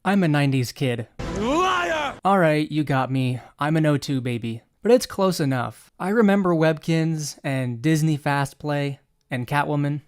I'm a 90s kid. Liar! Alright, you got me. I'm an '02 baby. But it's close enough. I remember Webkinz and Disney Fast Play and Catwoman.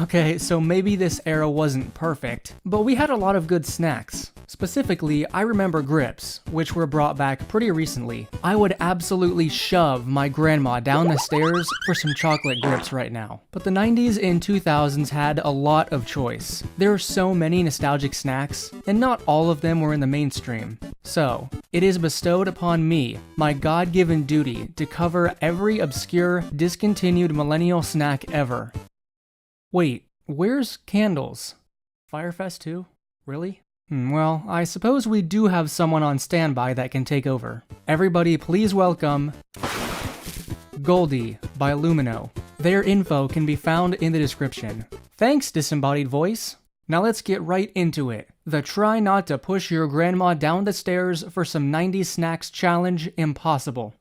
Okay, so maybe this era wasn't perfect, but we had a lot of good snacks. Specifically, I remember grips, which were brought back pretty recently. I would absolutely shove my grandma down the stairs for some chocolate grips right now. But the 90s and 2000s had a lot of choice. There are so many nostalgic snacks, and not all of them were in the mainstream. So, it is bestowed upon me, my God-given duty, to cover every obscure, discontinued millennial snack ever. Wait, where's Candles? Firefest 2? Really? Well, I suppose we do have someone on standby that can take over. Everybody please welcome Goldy by Lumino. Their info can be found in the description. Thanks, disembodied voice. Now let's get right into it. The try not to push your grandma down the stairs for some 90s snacks challenge impossible.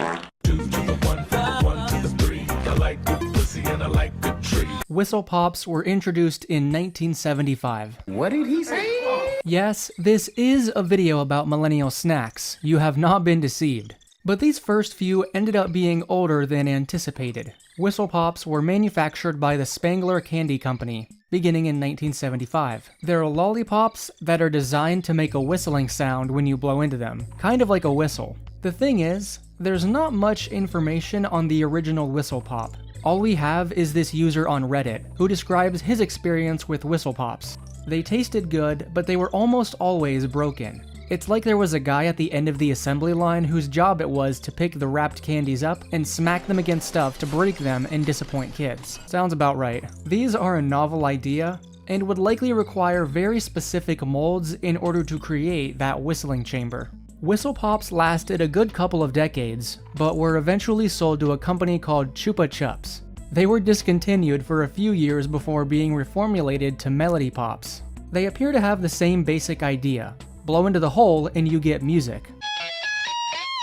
2 to the 1, from the 1 to the 3. I like good pussy and I like good tree. Whistle Pops were introduced in 1975. What did he say? Yes, this is a video about millennial snacks. You have not been deceived. But these first few ended up being older than anticipated. Whistle Pops were manufactured by the Spangler Candy Company, beginning in 1975. They're lollipops that are designed to make a whistling sound when you blow into them, kind of like a whistle. The thing is, there's not much information on the original Whistle Pop. All we have is this user on Reddit, who describes his experience with Whistle Pops. They tasted good, but they were almost always broken. It's like there was a guy at the end of the assembly line whose job it was to pick the wrapped candies up and smack them against stuff to break them and disappoint kids. Sounds about right. These are a novel idea, and would likely require very specific molds in order to create that whistling chamber. Whistle Pops lasted a good couple of decades, but were eventually sold to a company called Chupa Chups. They were discontinued for a few years before being reformulated to Melody Pops. They appear to have the same basic idea. Blow into the hole and you get music.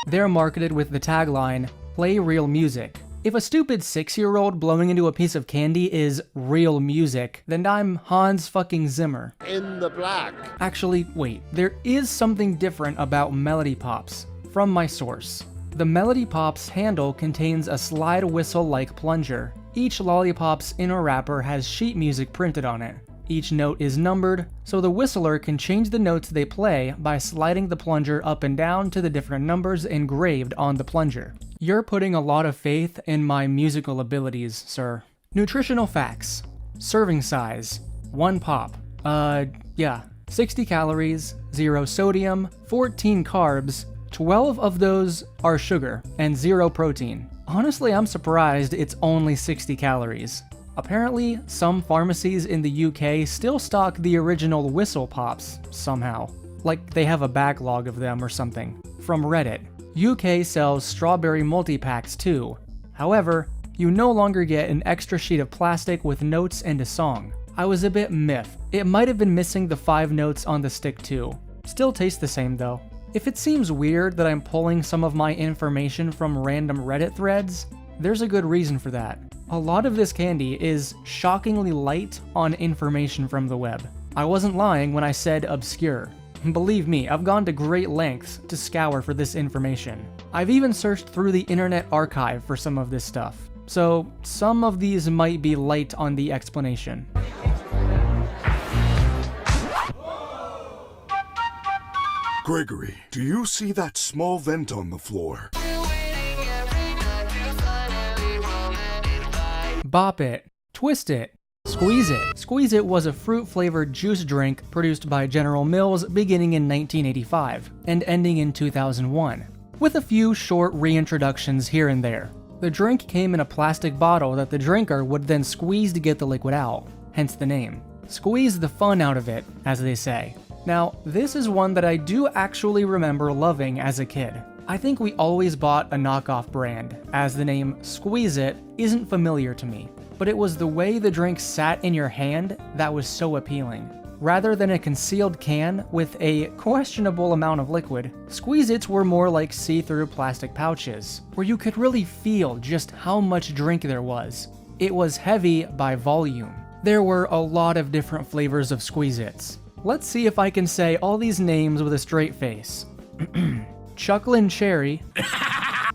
They're marketed with the tagline, "Play real music." If a stupid 6-year-old blowing into a piece of candy is real music, then I'm Hans fucking Zimmer. In the black. Actually, wait, there is something different about Melody Pops, from my source. The Melody Pops handle contains a slide whistle-like plunger. Each lollipop's inner wrapper has sheet music printed on it. Each note is numbered, so the whistler can change the notes they play by sliding the plunger up and down to the different numbers engraved on the plunger. You're putting a lot of faith in my musical abilities, sir. Nutritional facts. Serving size. 1 pop. 60 calories, 0 sodium, 14 carbs, 12 of those are sugar, and 0 protein. Honestly, I'm surprised it's only 60 calories. Apparently, some pharmacies in the UK still stock the original Whistle Pops, somehow. Like they have a backlog of them or something. From Reddit. UK sells strawberry multi-packs too. However, you no longer get an extra sheet of plastic with notes and a song. I was a bit miffed. It might have been missing the 5 notes on the stick too. Still tastes the same though. If it seems weird that I'm pulling some of my information from random Reddit threads, there's a good reason for that. A lot of this candy is shockingly light on information from the web. I wasn't lying when I said obscure. Believe me, I've gone to great lengths to scour for this information. I've even searched through the Internet Archive for some of this stuff, so some of these might be light on the explanation. Gregory, do you see that small vent on the floor? Bop it, twist it, squeeze it. Squeeze It was a fruit-flavored juice drink produced by General Mills beginning in 1985 and ending in 2001, with a few short reintroductions here and there. The drink came in a plastic bottle that the drinker would then squeeze to get the liquid out, hence the name. Squeeze the fun out of it, as they say. Now, this is one that I do actually remember loving as a kid. I think we always bought a knockoff brand, as the name Squeeze It isn't familiar to me, but it was the way the drink sat in your hand that was so appealing. Rather than a concealed can with a questionable amount of liquid, Squeeze Its were more like see-through plastic pouches, where you could really feel just how much drink there was. it was heavy by volume. There were a lot of different flavors of Qwiz-Its. Let's see if I can say all these names with a straight face. Chucklin' Cherry,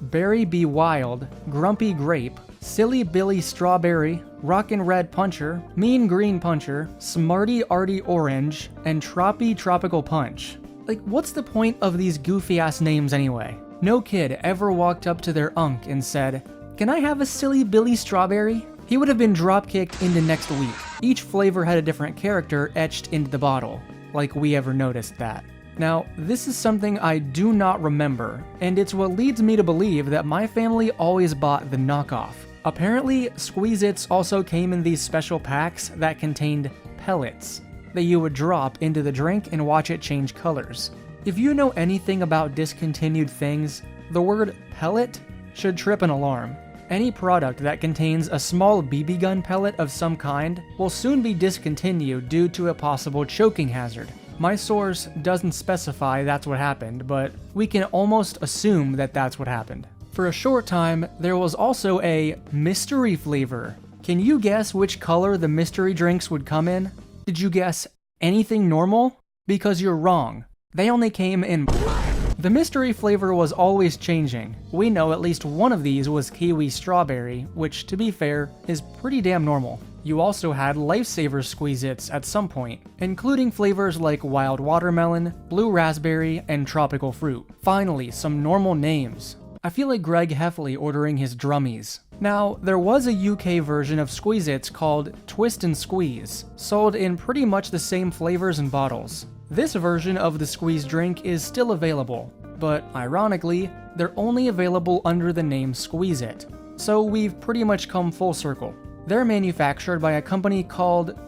Berry Be Wild, Grumpy Grape, Silly Billy Strawberry, Rockin' Red Puncher, Mean Green Puncher, Smarty Arty Orange, and Troppy Tropical Punch. Like, what's the point of these goofy ass names anyway? No kid ever walked up to their unk and said, "Can I have a Silly Billy Strawberry?" He would have been dropkicked into next week. Each flavor had a different character etched into the bottle, like we ever noticed that. Now, this is something I do not remember, and it's what leads me to believe that my family always bought the knockoff. Apparently, Qwiz-Its also came in these special packs that contained pellets that you would drop into the drink and watch it change colors. If you know anything about discontinued things, the word pellet should trip an alarm. Any product that contains a small BB gun pellet of some kind will soon be discontinued due to a possible choking hazard. My source doesn't specify that's what happened, but we can almost assume that that's what happened. For a short time, there was also a mystery flavor. Can you guess which color the mystery drinks would come in? Did you guess anything normal? Because you're wrong. They only came in black. The mystery flavor was always changing. We know at least one of these was kiwi strawberry, which, to be fair, is pretty damn normal. You also had Lifesavers Qwiz-Its at some point, including flavors like wild watermelon, blue raspberry, and tropical fruit. Finally, some normal names. I feel like Greg Heffley ordering his drummies. Now, there was a UK version of Qwiz-Its called Twist and Squeeze, sold in pretty much the same flavors and bottles. This version of the squeeze drink is still available, but ironically, they're only available under the name Qwiz-It. So we've pretty much come full circle. They're manufactured by a company called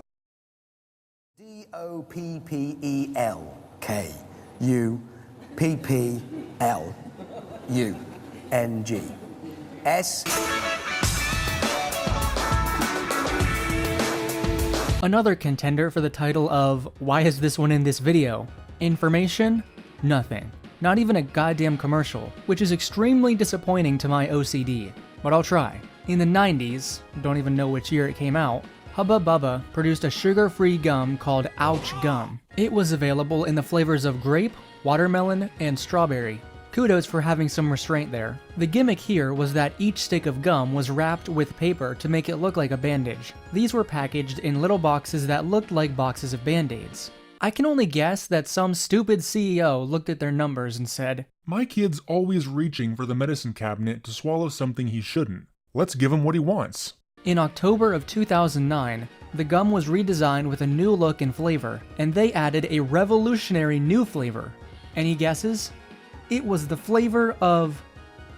DOPPELKUPPLUNG. Another contender for the title of "Why is this one in this video?" Information? Nothing. Not even a goddamn commercial, which is extremely disappointing to my OCD. But I'll try. In the 90s, don't even know which year it came out, Hubba Bubba produced a sugar-free gum called Ouch Gum. It was available in the flavors of grape, watermelon, and strawberry. Kudos for having some restraint there. The gimmick here was that each stick of gum was wrapped with paper to make it look like a bandage. These were packaged in little boxes that looked like boxes of Band-Aids. I can only guess that some stupid CEO looked at their numbers and said, "My kid's always reaching for the medicine cabinet to swallow something he shouldn't. Let's give him what he wants." In October of 2009, the gum was redesigned with a new look and flavor, and they added a revolutionary new flavor. Any guesses? It was the flavor of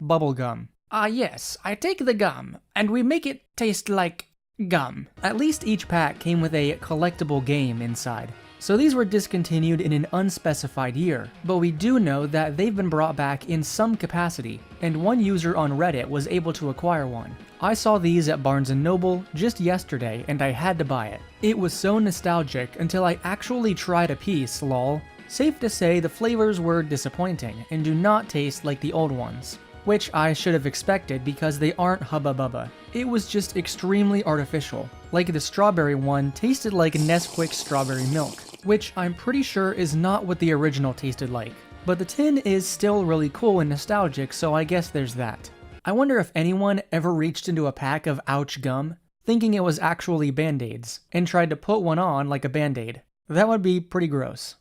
bubblegum. Ah yes, I take the gum, and we make it taste like gum. At least each pack came with a collectible game inside. So these were discontinued in an unspecified year, but we do know that they've been brought back in some capacity, and one user on Reddit was able to acquire one. I saw these at Barnes & Noble just yesterday and I had to buy it. It was so nostalgic until I actually tried a piece, lol. Safe to say the flavors were disappointing and do not taste like the old ones, which I should have expected because they aren't Hubba Bubba. It was just extremely artificial. Like the strawberry one tasted like Nesquik strawberry milk, which I'm pretty sure is not what the original tasted like. But the tin is still really cool and nostalgic, so I guess there's that. I wonder if anyone ever reached into a pack of Ouch Gum, thinking it was actually Band-Aids, and tried to put one on like a Band-Aid. That would be pretty gross.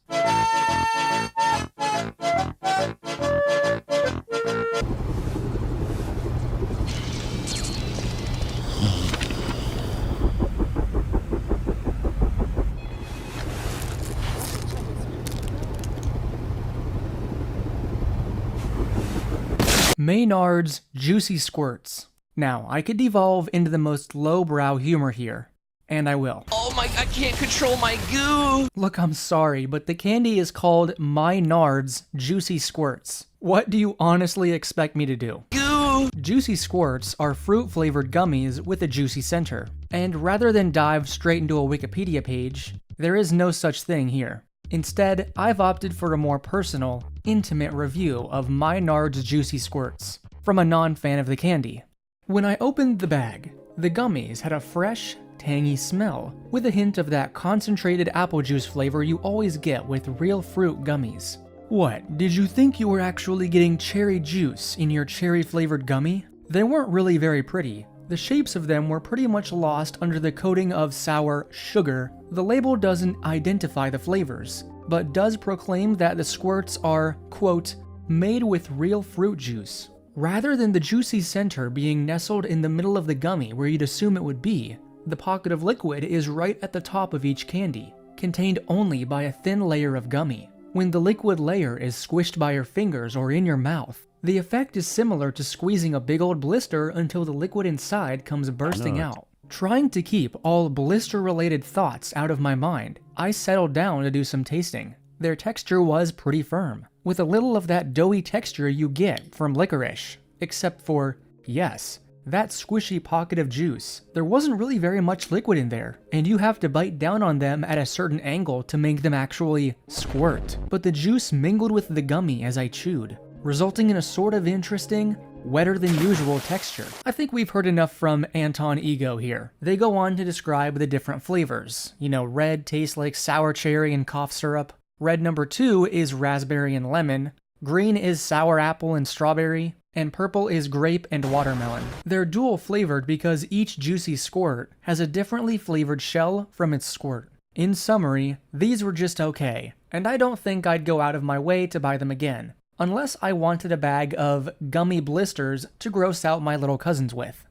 Nards Juicy Squirts. Now, I could devolve into the most lowbrow humor here, and I will. Oh my, I can't control my goo! Look, I'm sorry, but the candy is called My Nards Juicy Squirts. What do you honestly expect me to do? Goo! Juicy Squirts are fruit-flavored gummies with a juicy center. And rather than dive straight into a Wikipedia page, there is no such thing here. Instead, I've opted for a more personal, intimate review of My Nards Juicy Squirts, from a non-fan of the candy. When I opened the bag, The gummies had a fresh, tangy smell, with a hint of that concentrated apple juice flavor you always get with real fruit gummies. What, did you think you were actually getting cherry juice in your cherry-flavored gummy? They weren't really very pretty. The shapes of them were pretty much lost under the coating of sour sugar. The label doesn't identify the flavors, but does proclaim that the squirts are, quote, made with real fruit juice. Rather than the juicy center being nestled in the middle of the gummy where you'd assume it would be, the pocket of liquid is right at the top of each candy, contained only by a thin layer of gummy. When the liquid layer is squished by your fingers or in your mouth, the effect is similar to squeezing a big old blister until the liquid inside comes bursting out. Trying to keep all blister-related thoughts out of my mind, I settled down to do some tasting. Their texture was pretty firm, with a little of that doughy texture you get from licorice. Except for, yes, that squishy pocket of juice. There wasn't really very much liquid in there, and you have to bite down on them at a certain angle to make them actually squirt. But the juice mingled with the gummy as I chewed, resulting in a sort of interesting, wetter than usual texture. I think we've heard enough from Anton Ego here. They go on to describe the different flavors. You know, red tastes like sour cherry and cough syrup. Red number 2 is raspberry and lemon. Green is sour apple and strawberry. And purple is grape and watermelon. They're dual flavored because each juicy squirt has a differently flavored shell from its squirt. In summary, these were just okay, and I don't think I'd go out of my way to buy them again, unless I wanted a bag of gummy blisters to gross out my little cousins with.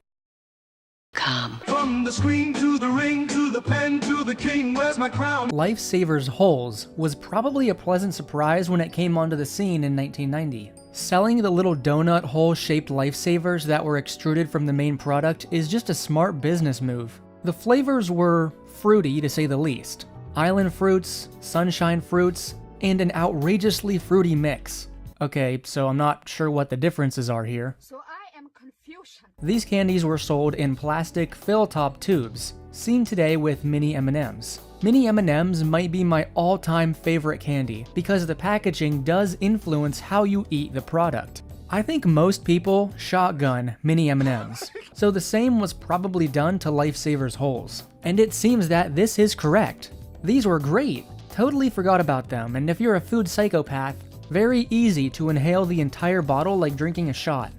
Come. From the screen to the ring to the pen to the king, where's my crown? Lifesavers Holes was probably a pleasant surprise when it came onto the scene in 1990. Selling the little donut hole-shaped lifesavers that were extruded from the main product is just a smart business move. The flavors were fruity to say the least. Island fruits, sunshine fruits, and an outrageously fruity mix. Okay, so I'm not sure what the differences are here. So I am confusion. These candies were sold in plastic fill-top tubes, seen today with mini M&Ms. Mini M&Ms might be my all-time favorite candy because the packaging does influence how you eat the product. I think most people shotgun mini M&Ms, so the same was probably done to Lifesavers Holes. And it seems that this is correct. These were great, totally forgot about them, and if you're a food psychopath, very easy to inhale the entire bottle like drinking a shot.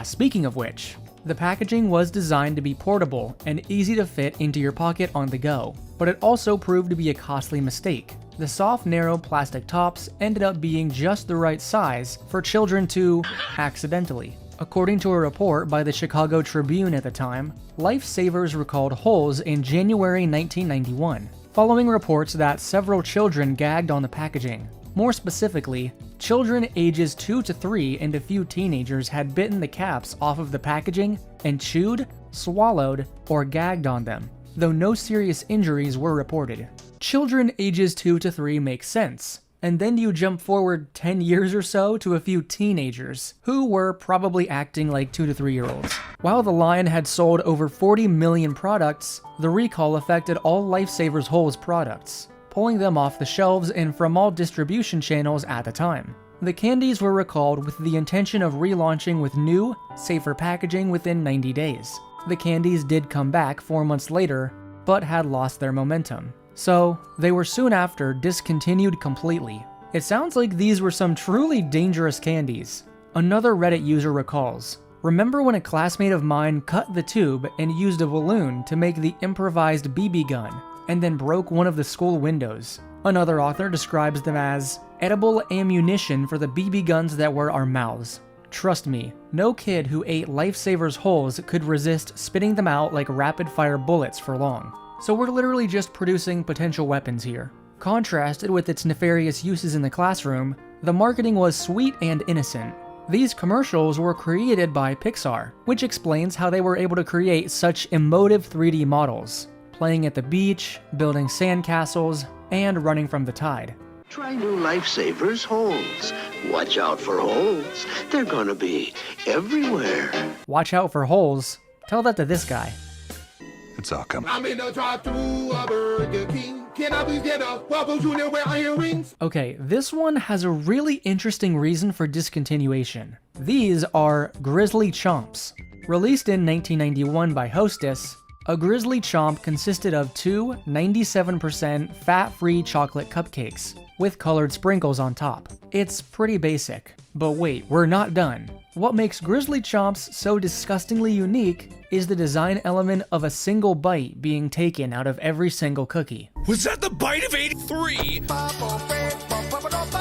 Speaking of which, the packaging was designed to be portable and easy to fit into your pocket on the go, but it also proved to be a costly mistake. The soft, narrow plastic tops ended up being just the right size for children to accidentally. According to a report by the Chicago Tribune at the time, Lifesavers recalled Holes in January 1991, following reports that several children gagged on the packaging. More specifically, children ages 2 to 3 and a few teenagers had bitten the caps off of the packaging and chewed, swallowed, or gagged on them, though no serious injuries were reported. Children ages 2 to 3 make sense, and then you jump forward 10 years or so to a few teenagers, who were probably acting like 2 to 3-year-olds. While the line had sold over 40 million products, the recall affected all Lifesavers Holes products, pulling them off the shelves and from all distribution channels at the time. The candies were recalled with the intention of relaunching with new, safer packaging within 90 days. The candies did come back 4 months later, but had lost their momentum. So, they were soon after discontinued completely. It sounds like these were some truly dangerous candies. Another Reddit user recalls, "Remember when a classmate of mine cut the tube and used a balloon to make the improvised BB gun, and then broke one of the school windows?" Another author describes them as edible ammunition for the BB guns that were our mouths. Trust me, no kid who ate Lifesavers Holes could resist spitting them out like rapid-fire bullets for long. So we're literally just producing potential weapons here. Contrasted with its nefarious uses in the classroom, the marketing was sweet and innocent. These commercials were created by Pixar, which explains how they were able to create such emotive 3D models, playing at the beach, building sandcastles, and running from the tide. Try new Lifesavers Holes. Watch out for holes. They're gonna be everywhere. Watch out for holes? Tell that to this guy. It's all coming. I'm in a drive-thru a Burger King. Can I please get a Whopper Jr. with iron rings? Okay, this one has a really interesting reason for discontinuation. These are Grizzly Chomps. Released in 1991 by Hostess, a Grizzly Chomp consisted of two 97% fat-free chocolate cupcakes, with colored sprinkles on top. It's pretty basic. But wait, we're not done. What makes Grizzly Chomps so disgustingly unique is the design element of a single bite being taken out of every single cookie. Was that the bite of 83?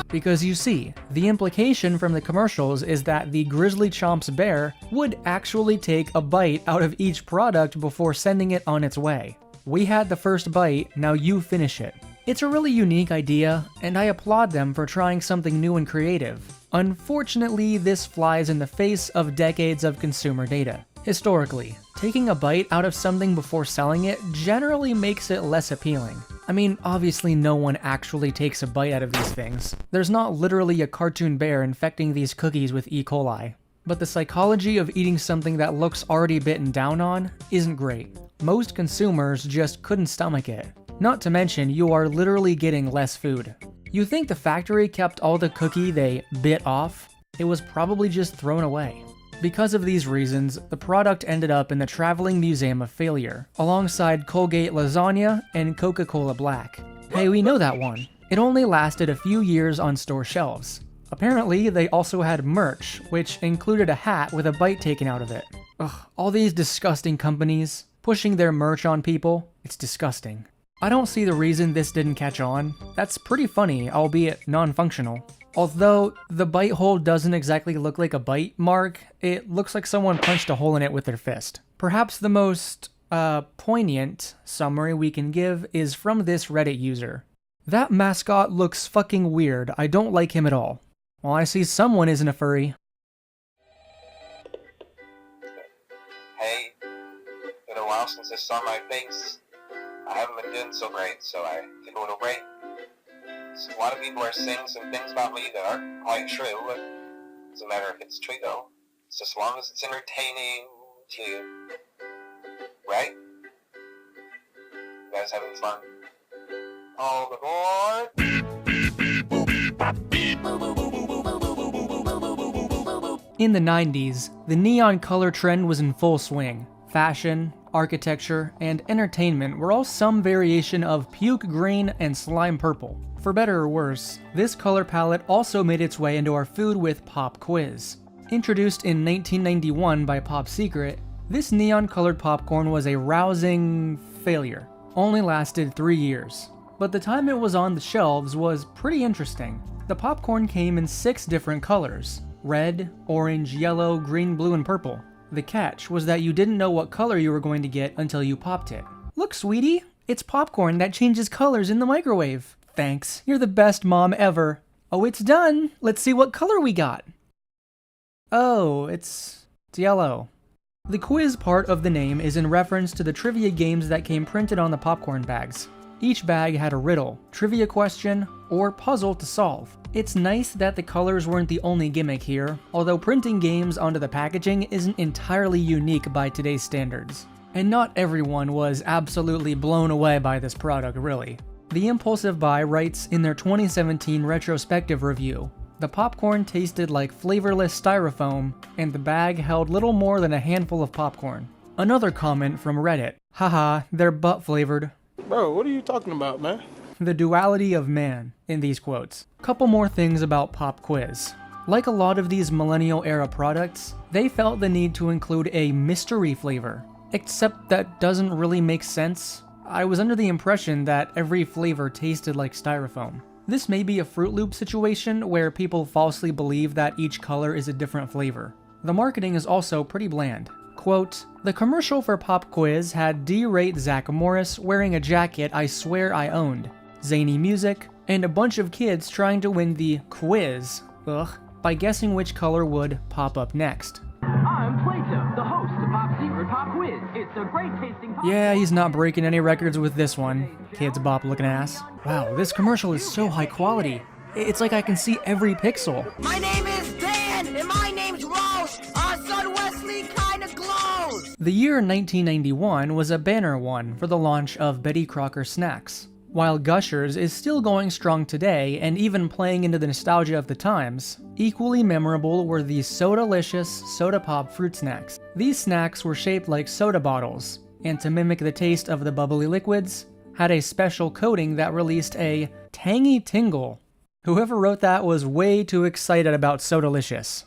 Because you see, the implication from the commercials is that the Grizzly Chomps bear would actually take a bite out of each product before sending it on its way. We had the first bite, now you finish it. It's a really unique idea, and I applaud them for trying something new and creative. Unfortunately, this flies in the face of decades of consumer data. Historically, taking a bite out of something before selling it generally makes it less appealing. I mean, obviously no one actually takes a bite out of these things. There's not literally a cartoon bear infecting these cookies with E. coli. But the psychology of eating something that looks already bitten down on isn't great. Most consumers just couldn't stomach it. Not to mention, you are literally getting less food. You think the factory kept all the cookie they bit off? It was probably just thrown away. Because of these reasons, the product ended up in the Traveling Museum of Failure, alongside Colgate Lasagna and Coca-Cola Black. Hey, we know that one. It only lasted a few years on store shelves. Apparently, they also had merch, which included a hat with a bite taken out of it. Ugh, all these disgusting companies, pushing their merch on people, it's disgusting. I don't see the reason this didn't catch on. That's pretty funny, albeit non-functional. Although the bite hole doesn't exactly look like a bite mark, it looks like someone punched a hole in it with their fist. Perhaps the most, poignant summary we can give is from this Reddit user. That mascot looks fucking weird, I don't like him at all. Well, I see someone isn't a furry. Hey, been a while since I saw my face. I haven't been doing so great, so I took a little break. So a lot of people are saying some things about me that aren't quite true. It doesn't matter if it's true though. It's just as long as it's entertaining to you. Right? You guys having fun? All aboard! In the 90s, the neon color trend was in full swing. Fashion, architecture, and entertainment were all some variation of puke green and slime purple. For better or worse, this color palette also made its way into our food with Pop Qwiz. Introduced in 1991 by Pop Secret, this neon-colored popcorn was a rousing failure. Only lasted 3 years. But the time it was on the shelves was pretty interesting. The popcorn came in 6 different colors: red, orange, yellow, green, blue, and purple. The catch was that you didn't know what color you were going to get until you popped it. Look, sweetie, it's popcorn that changes colors in the microwave. Thanks, you're the best mom ever. Oh, it's done. Let's see what color we got. Oh, it's yellow. The quiz part of the name is in reference to the trivia games that came printed on the popcorn bags. Each bag had a riddle, trivia question, or puzzle to solve. It's nice that the colors weren't the only gimmick here, although printing games onto the packaging isn't entirely unique by today's standards. And not everyone was absolutely blown away by this product, really. The Impulsive Buy writes in their 2017 retrospective review, "The popcorn tasted like flavorless styrofoam, and the bag held little more than a handful of popcorn." Another comment from Reddit, "Haha, they're butt flavored." Bro, what are you talking about, man? The duality of man in these quotes. Couple more things about Pop Qwiz. Like a lot of these millennial era products, they felt the need to include a mystery flavor. Except that doesn't really make sense. I was under the impression that every flavor tasted like styrofoam. This may be a Fruit Loop situation where people falsely believe that each color is a different flavor. The marketing is also pretty bland. Quote, "The commercial for Pop Qwiz had D-rate Zach Morris wearing a jacket I swear I owned, zany music, and a bunch of kids trying to win the quiz, by guessing which color would pop up next." I'm Plato, the host of Pop Secret Pop Qwiz. It's a great tasting pop. Yeah, he's not breaking any records with this one. Kids bop looking ass. Wow, this commercial is so high quality. It's like I can see every pixel. My name is Dan, and my name's Rose. Our son Wesley kinda glows. The year 1991 was a banner one for the launch of Betty Crocker snacks. While Gushers is still going strong today and even playing into the nostalgia of the times, equally memorable were the Soda-Licious Soda Pop fruit snacks. These snacks were shaped like soda bottles, and to mimic the taste of the bubbly liquids, had a special coating that released a tangy tingle. Whoever wrote that was way too excited about Soda-Licious.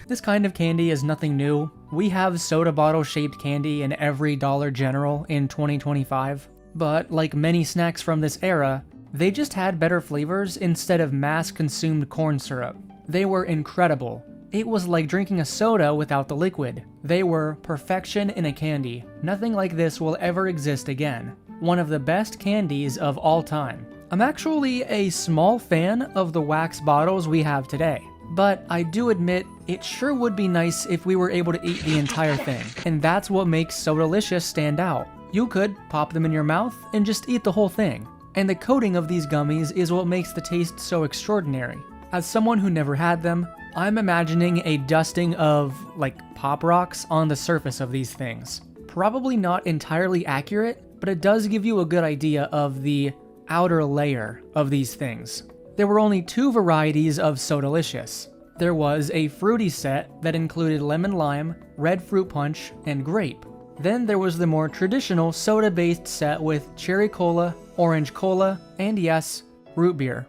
This kind of candy is nothing new. We have soda bottle shaped candy in every Dollar General in 2025. But like many snacks from this era, they just had better flavors instead of mass-consumed corn syrup. They were incredible. It was like drinking a soda without the liquid. They were perfection in a candy. Nothing like this will ever exist again. One of the best candies of all time. I'm actually a small fan of the wax bottles we have today, but I do admit it sure would be nice if we were able to eat the entire thing, and that's what makes Soda-Licious stand out. You could pop them in your mouth and just eat the whole thing, and the coating of these gummies is what makes the taste so extraordinary. As someone who never had them, I'm imagining a dusting of, like, Pop Rocks on the surface of these things. Probably not entirely accurate, but it does give you a good idea of the outer layer of these things. There were only 2 varieties of Soda-Licious. There was a fruity set that included lemon lime, red fruit punch, and grape. Then there was the more traditional soda-based set with cherry cola, orange cola, and yes, root beer.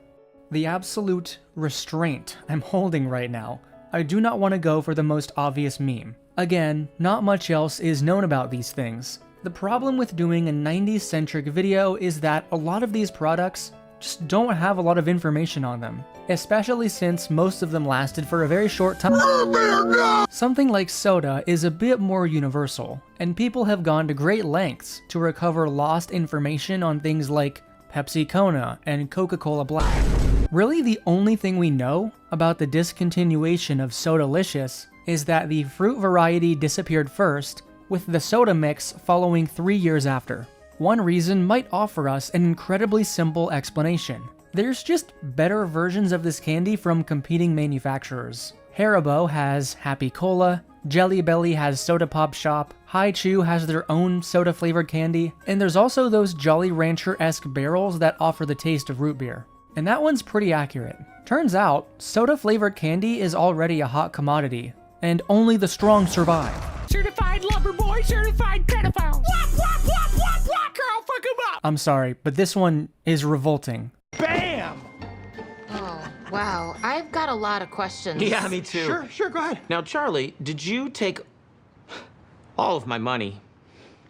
The absolute restraint I'm holding right now. I do not want to go for the most obvious meme. Again, not much else is known about these things. The problem with doing a 90s-centric video is that a lot of these products just don't have a lot of information on them, especially since most of them lasted for a very short time. Something like soda is a bit more universal, and people have gone to great lengths to recover lost information on things like Pepsi Kona and Coca-Cola Black. Really, the only thing we know about the discontinuation of Soda-Licious is that the fruit variety disappeared first, with the soda mix following 3 years after. One reason might offer us an incredibly simple explanation. There's just better versions of this candy from competing manufacturers. Haribo has Happy Cola, Jelly Belly has Soda Pop Shop, Hi Chew has their own soda-flavored candy, and there's also those Jolly Rancher-esque barrels that offer the taste of root beer. And that one's pretty accurate. Turns out, soda-flavored candy is already a hot commodity, and only the strong survive. Certified lover boy, certified pedophile. Wop, wop, wop, wop, wop, girl, fuck him up. I'm sorry, but this one is revolting. Bam! Oh, wow. I've got a lot of questions. Yeah, me too. Sure, go ahead. Now, Charlie, did you take all of my money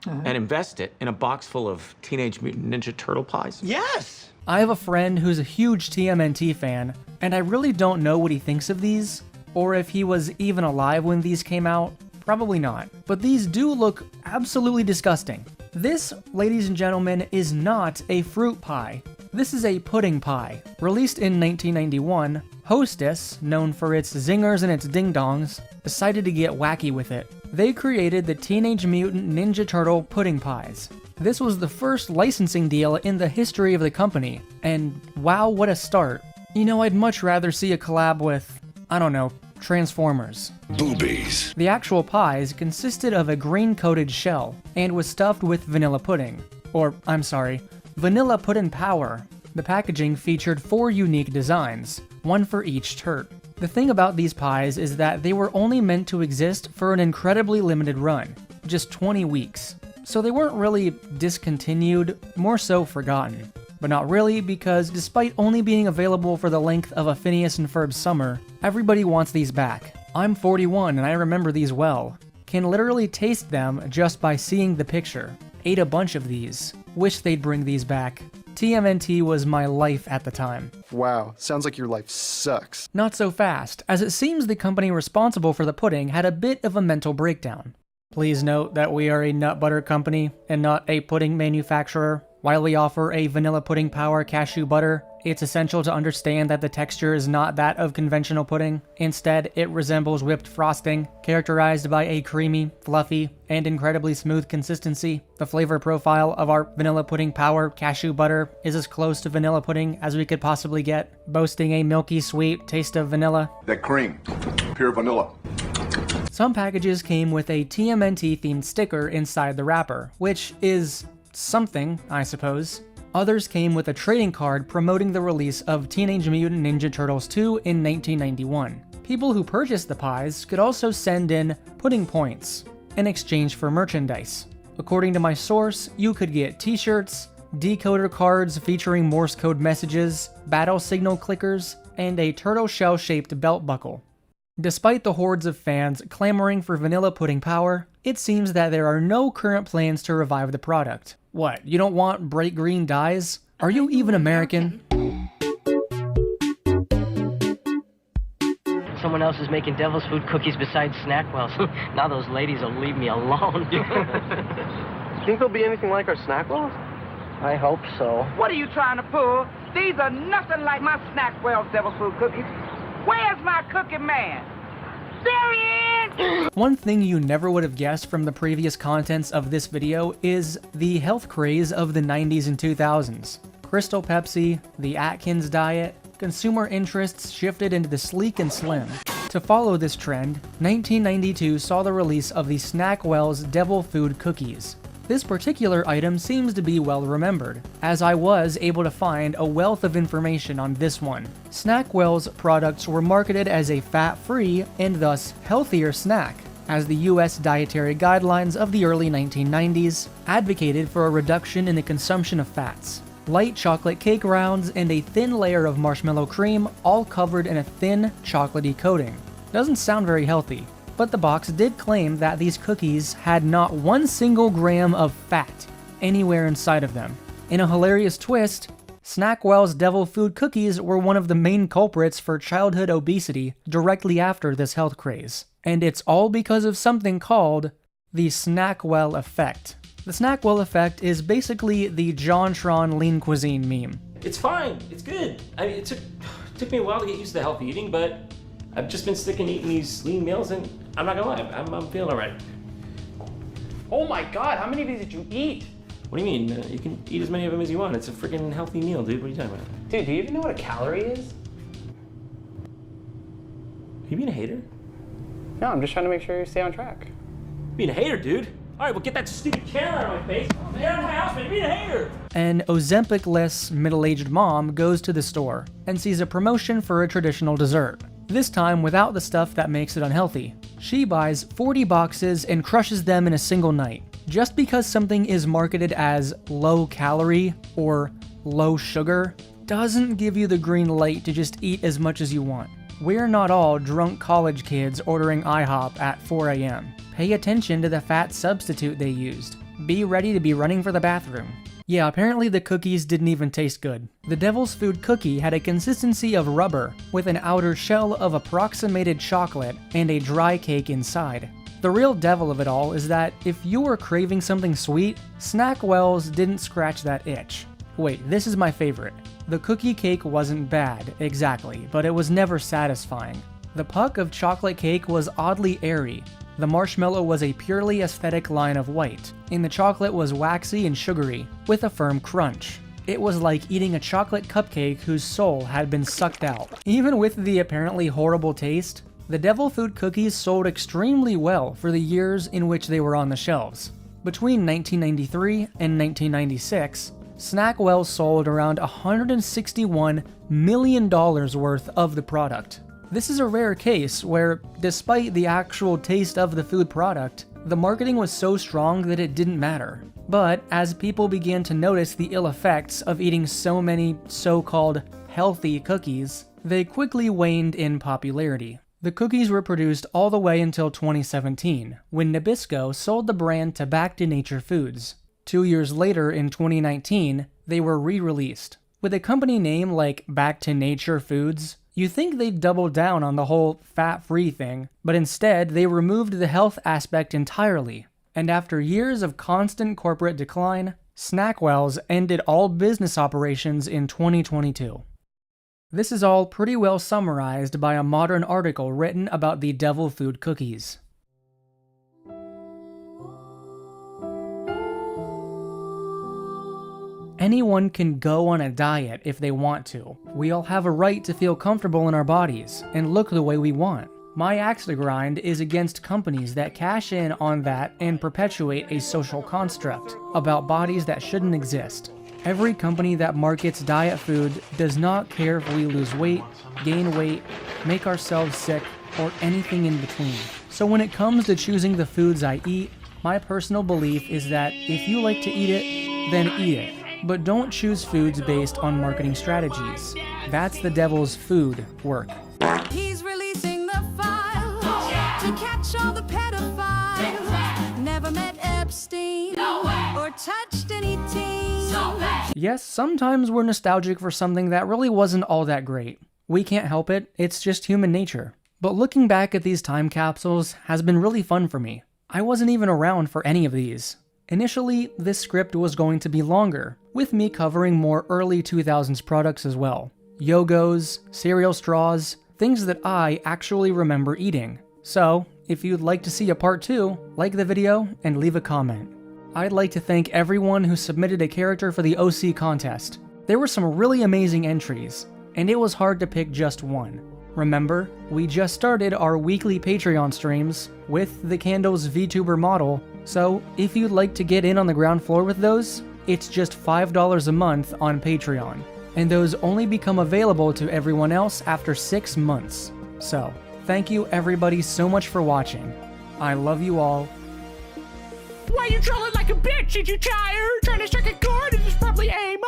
and invest it in a box full of Teenage Mutant Ninja Turtle pies? Yes! I have a friend who's a huge TMNT fan, and I really don't know what he thinks of these, or if he was even alive when these came out. Probably not. But these do look absolutely disgusting. This, ladies and gentlemen, is not a fruit pie. This is a pudding pie. Released in 1991, Hostess, known for its zingers and its ding-dongs, decided to get wacky with it. They created the Teenage Mutant Ninja Turtle pudding pies. This was the first licensing deal in the history of the company, and wow, what a start. You know, I'd much rather see a collab with, I don't know, Transformers. Boobies. The actual pies consisted of a green-coated shell, and was stuffed with vanilla pudding. Or, I'm sorry, vanilla pudding power. The packaging featured 4 unique designs, one for each turt. The thing about these pies is that they were only meant to exist for an incredibly limited run, just 20 weeks. So they weren't really discontinued, more so forgotten. But not really, because despite only being available for the length of a Phineas and Ferb summer, everybody wants these back. I'm 41 and I remember these well. Can literally taste them just by seeing the picture. Ate a bunch of these. Wish they'd bring these back. TMNT was my life at the time. Wow, sounds like your life sucks. Not so fast, as it seems the company responsible for the pudding had a bit of a mental breakdown. Please note that we are a nut butter company and not a pudding manufacturer. While we offer a vanilla pudding power cashew butter, it's essential to understand that the texture is not that of conventional pudding. Instead, it resembles whipped frosting, characterized by a creamy, fluffy, and incredibly smooth consistency. The flavor profile of our vanilla pudding power cashew butter is as close to vanilla pudding as we could possibly get, boasting a milky sweet taste of vanilla. That cream, pure vanilla. Some packages came with a TMNT themed sticker inside the wrapper, which is something, I suppose. Others came with a trading card promoting the release of Teenage Mutant Ninja Turtles 2 in 1991. People who purchased the pies could also send in pudding points in exchange for merchandise. According to my source, you could get t-shirts, decoder cards featuring Morse code messages, battle signal clickers, and a turtle shell-shaped belt buckle. Despite the hordes of fans clamoring for vanilla pudding power, it seems that there are no current plans to revive the product. What, you don't want bright green dyes? Are you even American? Someone else is making devil's food cookies besides Snackwell's. Now those ladies will leave me alone. Think they'll be anything like our Snackwells? I hope so. What are you trying to pull? These are nothing like my Snackwell's devil food cookies. Where's my cookie man? There he is! One thing you never would have guessed from the previous contents of this video is the health craze of the 90s and 2000s. Crystal Pepsi, the Atkins diet, consumer interests shifted into the sleek and slim. To follow this trend, 1992 saw the release of the Snackwell's Devil Food Cookies. This particular item seems to be well remembered, as I was able to find a wealth of information on this one. Snackwell's products were marketed as a fat-free and thus healthier snack, as the US dietary guidelines of the early 1990s advocated for a reduction in the consumption of fats. Light chocolate cake rounds and a thin layer of marshmallow cream, all covered in a thin, chocolatey coating. Doesn't sound very healthy, but the box did claim that these cookies had not 1 single gram of fat anywhere inside of them. In a hilarious twist, Snackwell's Devil Food Cookies were one of the main culprits for childhood obesity directly after this health craze. And it's all because of something called the Snackwell effect. The Snackwell effect is basically the JonTron lean cuisine meme. It's fine, it's good. I mean, it took me a while to get used to healthy eating, but I've just been sticking eating these lean meals, and I'm not gonna lie, I'm feeling alright. Oh my god, how many of these did you eat? What do you mean? You can eat as many of them as you want. It's a freaking healthy meal, dude. What are you talking about? Dude, do you even know what a calorie is? You being a hater? No, I'm just trying to make sure you stay on track. Being a hater, dude? Alright, well get that stupid camera out of my face. Get out of my house, man. You're being a hater! An Ozempic-less middle-aged mom goes to the store and sees a promotion for a traditional dessert. This time without the stuff that makes it unhealthy. She buys 40 boxes and crushes them in a single night. Just because something is marketed as low calorie or low sugar doesn't give you the green light to just eat as much as you want. We're not all drunk college kids ordering IHOP at 4 a.m. Pay attention to the fat substitute they used. Be ready to be running for the bathroom. Yeah, apparently the cookies didn't even taste good. The Devil's Food cookie had a consistency of rubber, with an outer shell of approximated chocolate and a dry cake inside. The real devil of it all is that if you were craving something sweet, Snackwell's didn't scratch that itch. Wait, this is my favorite. The cookie cake wasn't bad, exactly, but it was never satisfying. The puck of chocolate cake was oddly airy. The marshmallow was a purely aesthetic line of white, and the chocolate was waxy and sugary, with a firm crunch. It was like eating a chocolate cupcake whose soul had been sucked out. Even with the apparently horrible taste, the Devil Food cookies sold extremely well for the years in which they were on the shelves. Between 1993 and 1996, Snackwell sold around $161 million worth of the product. This is a rare case where, despite the actual taste of the food product, the marketing was so strong that it didn't matter. But as people began to notice the ill effects of eating so many so-called healthy cookies, they quickly waned in popularity. The cookies were produced all the way until 2017, when Nabisco sold the brand to Back to Nature Foods. 2 years later, in 2019, they were re-released. With a company name like Back to Nature Foods, you think they'd double down on the whole fat-free thing, but instead they removed the health aspect entirely. And after years of constant corporate decline, Snackwell's ended all business operations in 2022. This is all pretty well summarized by a modern article written about the Devil Food cookies. Anyone can go on a diet if they want to. We all have a right to feel comfortable in our bodies and look the way we want. My axe to grind is against companies that cash in on that and perpetuate a social construct about bodies that shouldn't exist. Every company that markets diet food does not care if we lose weight, gain weight, make ourselves sick, or anything in between. So when it comes to choosing the foods I eat, my personal belief is that if you like to eat it, then eat it. But don't choose foods based on marketing strategies. That's the devil's food work. He's releasing the files to catch all the pedophiles. Never met Epstein or touched any teen. Yes, sometimes we're nostalgic for something that really wasn't all that great. We can't help it, it's just human nature. But looking back at these time capsules has been really fun for me. I wasn't even around for any of these. Initially, this script was going to be longer, with me covering more early 2000s products as well. Yogos, cereal straws, things that I actually remember eating. So, if you'd like to see a part 2, like the video and leave a comment. I'd like to thank everyone who submitted a character for the OC contest. There were some really amazing entries, and it was hard to pick just one. Remember, we just started our weekly Patreon streams with the Candles VTuber model, so if you'd like to get in on the ground floor with those, it's just $5 a month on Patreon, and those only become available to everyone else after 6 months. So, thank you everybody so much for watching. I love you all. Why you trolling like a bitch? Ain't you tired? Trying to strike a chord and it's probably A minor.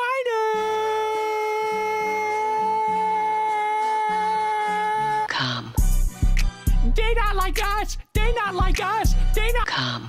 Come. They not like us. They not like us. They not. Come.